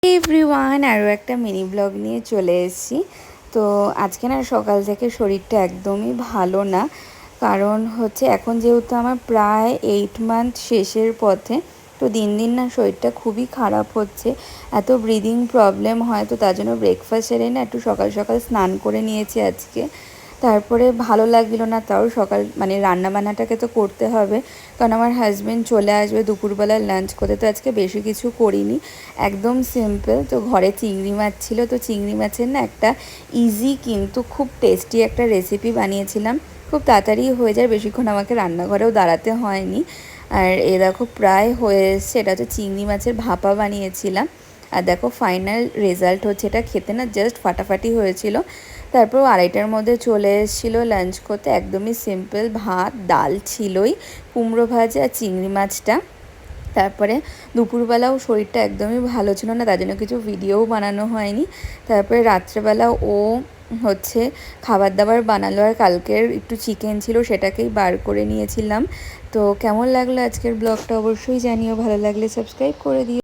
Everyone আরও একটা mini blog নিয়ে চলে এসেছি। তো আজকে না সকাল থেকে শরীরটা একদমই ভালো না, কারণ হচ্ছে এখন যেহেতু আমার প্রায় 8 মান্থ শেষের পথে, তো দিন দিন না শরীরটা খুবই খারাপ হচ্ছে। এত ব্রিদিং প্রবলেম হয়, তো তার জন্য ব্রেকফাস্ট সেরে না একটু সকাল সকাল স্নান করে নিয়েছি আজকে। তারপরে ভালো লাগছিল না, তাও সকাল রান্নাবান্নাটাকে তো করতে হবে, কারণ আমার হাজব্যান্ড চলে আসবে দুপুরবেলার লাঞ্চ করতে। তো আজকে বেশি কিছু করিনি, একদম সিম্পল। তো ঘরে চিংড়ি মাছ ছিল, তো চিংড়ি মাছের না একটা ইজি কিন্তু খুব টেস্টি একটা রেসিপি বানিয়েছিলাম। খুব তাড়াতাড়ি হয়ে যায়, বেশিক্ষণ আমাকে রান্নাঘরেও দাঁড়াতে হয়নি। আর এ দেখো প্রায় হয়ে এসছে। এটা হচ্ছে চিংড়ি মাছের ভাপা বানিয়েছিলাম। আর দেখো ফাইনাল রেজাল্ট হচ্ছে, এটা খেতে না জাস্ট ফাটাফাটি হয়েছিল। তারপর 2:30টার মধ্যে চলে এসেছিলো লাঞ্চ করতে। একদমই সিম্পল, ভাত ডাল ছিলই, কুমড়ো ভাজা আর চিংড়ি মাছটা। তারপরে দুপুরবেলাও শরীরটা একদমই ভালো ছিল না, তার জন্য কিছু ভিডিওও বানানো হয়নি। তারপরে রাত্রেবেলা ও হচ্ছে খাবার দাবার বানালো, আর কালকের একটু চিকেন ছিল সেটাকেই বার করে নিয়েছিলাম। তো কেমন লাগলো আজকের ব্লগটা অবশ্যই জানিও, ভালো লাগলে সাবস্ক্রাইব করে দিও।